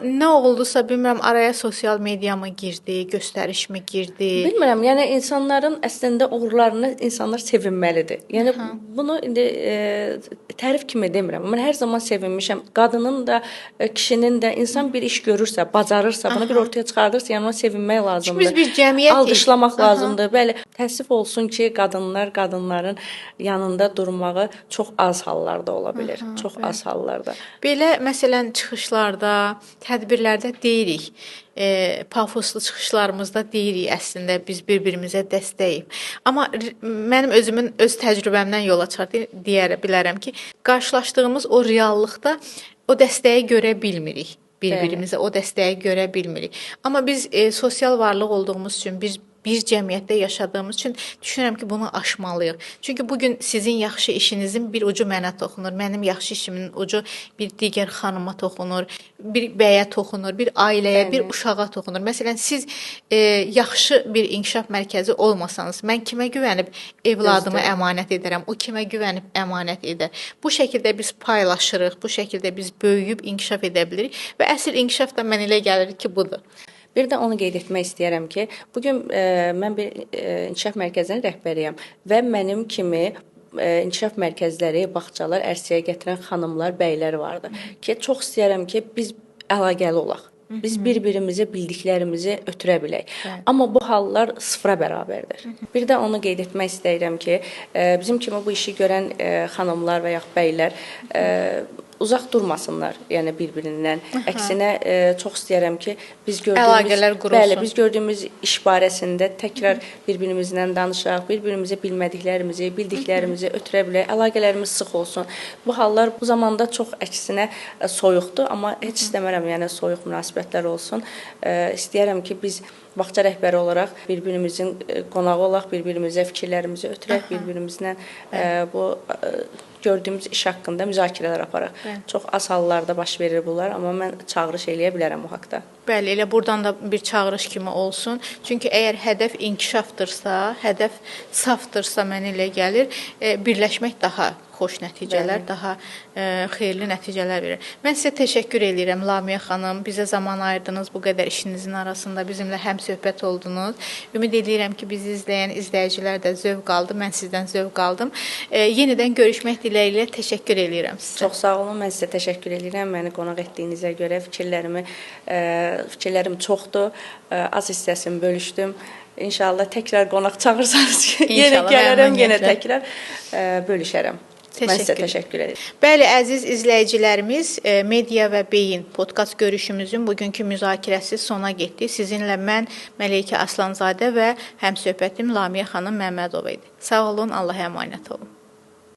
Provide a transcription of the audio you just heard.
nə oldusa bilmirəm, araya sosial media mı girdi, göstəriş mi girdi? Bilmirəm, yəni insanların əslində uğurlarını insanlar sevinməlidir. Yəni bunu indi tərif kimi demirəm. Mən hər zaman sevinmişəm. Qadının da, kişinin də insan bir iş görürsə, bacarırsa, bunu bir ortaya çıxardırsa, yəni ona sevinmək lazımdır. Biz bir cəmiyyət alqışlamaq lazımdır. Bəli, təəssüf olsun ki, qadınların yanında durmağı çox az hallarda ola bilər. Çox az hallarda. Belə məsələn çıxışlarda, tədbirlərdə deyirik, pafoslu çıxışlarımızda deyirik əslində biz bir-birimizə dəstəyik. Amma mənim özümün öz təcrübəmdən yola çıxaraq deyə bilərəm ki, qarşılaşdığımız o reallıqda o dəstəyi görə bilmirik. Bir-birimizə o dəstəyi görə bilmirik. Amma biz sosial varlıq olduğumuz üçün, biz bir cəmiyyətdə yaşadığımız üçün düşünürəm ki, bunu aşmalıyıq. Çünki bu gün sizin yaxşı işinizin bir ucu mənə toxunur, mənim yaxşı işimin ucu bir digər xanıma toxunur, bir bəyə toxunur, bir ailəyə, bir uşağa toxunur. Məsələn, siz yaxşı bir inkişaf mərkəzi olmasanız, mən kimə güvənib evladımı əmanət edərəm, o kimə güvənib əmanət edər. Bu şəkildə biz paylaşırıq, bu şəkildə biz böyüyüb inkişaf edə bilirik və əsl inkişaf da mənə elə gəlir ki, budur. Bir də onu qeyd etmək istəyirəm ki, bugün mən bir inkişaf mərkəzinin rəhbəriyəm və mənim kimi inkişaf mərkəzləri, bağçalar ərsəyə gətirən xanımlar, bəylər vardı ki, çox istəyirəm ki, biz əlaqəli olaq. Biz bir-birimizə bildiklərimizi ötürə bilək. Amma bu hallar sıfıra bərabərdir. Bir də onu qeyd etmək istəyirəm ki, bizim kimi bu işi görən xanımlar və yaxud bəylər uzaq durmasınlar, yəni bir-birindən. Əksinə çox istəyirəm ki, biz gördüyümüz iş barəsində təkrar bir-birimizlə danışaq, bir-birimizə bilmədiklərimizi, bildiklərimizi ötürə bilək, əlaqələrimiz sıx olsun. Bu hallar bu zamanda çox əksinə soyuqdur, amma heç istəmərəm, yəni soyuq münasibətlər olsun. İstəyirəm ki, biz bağça rəhbəri olaraq bir-birimizin qonağı olaq, bir-birimizə fikirlərimizi ötürək, bir-birimizlə bu gördüyümüz iş haqqında müzakirələr aparaq. Çox az hallarda baş verir bunlar, amma mən çağırış eləyə bilərəm bu haqqda. Bəli, elə buradan da bir çağırış kimi olsun. Çünki əgər hədəf inkişafdırsa, hədəf safdırsa, mənə elə gəlir, birləşmək daha xoş nəticələr, daha xeyirli nəticələr verir. Mən sizə təşəkkür edirəm, Lamiyə xanım. Bizə zaman ayırdınız, bu qədər işinizin arasında bizimlə həmsöhbət oldunuz. Ümid edirəm ki, bizi izləyən izləyicilər də zövq aldı, mən sizdən zövq aldım. Yenidən görüşmək diləyilə təşəkkür edirəm sizə. Çox sağ olun, mən sizə təşəkkür edirəm. Məni qonaq etdiyinizə görə fikirlərim çoxdur. Az hissəsini bölüşdüm. İnşallah təkrar qonaq çağırsanız ki, yenə gələrəm, yenə təkrar bölüşərəm. Mən sizə təşəkkür edirəm. Bəli, əziz izləyicilərimiz, Media və Beyin podkast görüşümüzün bugünkü müzakirəsi sona getdi. Sizinlə mən Məleykə Aslanzadə və həmsöhbətim Lamiyə xanım Məmmədova idi. Sağ olun, Allaha əmanət olun.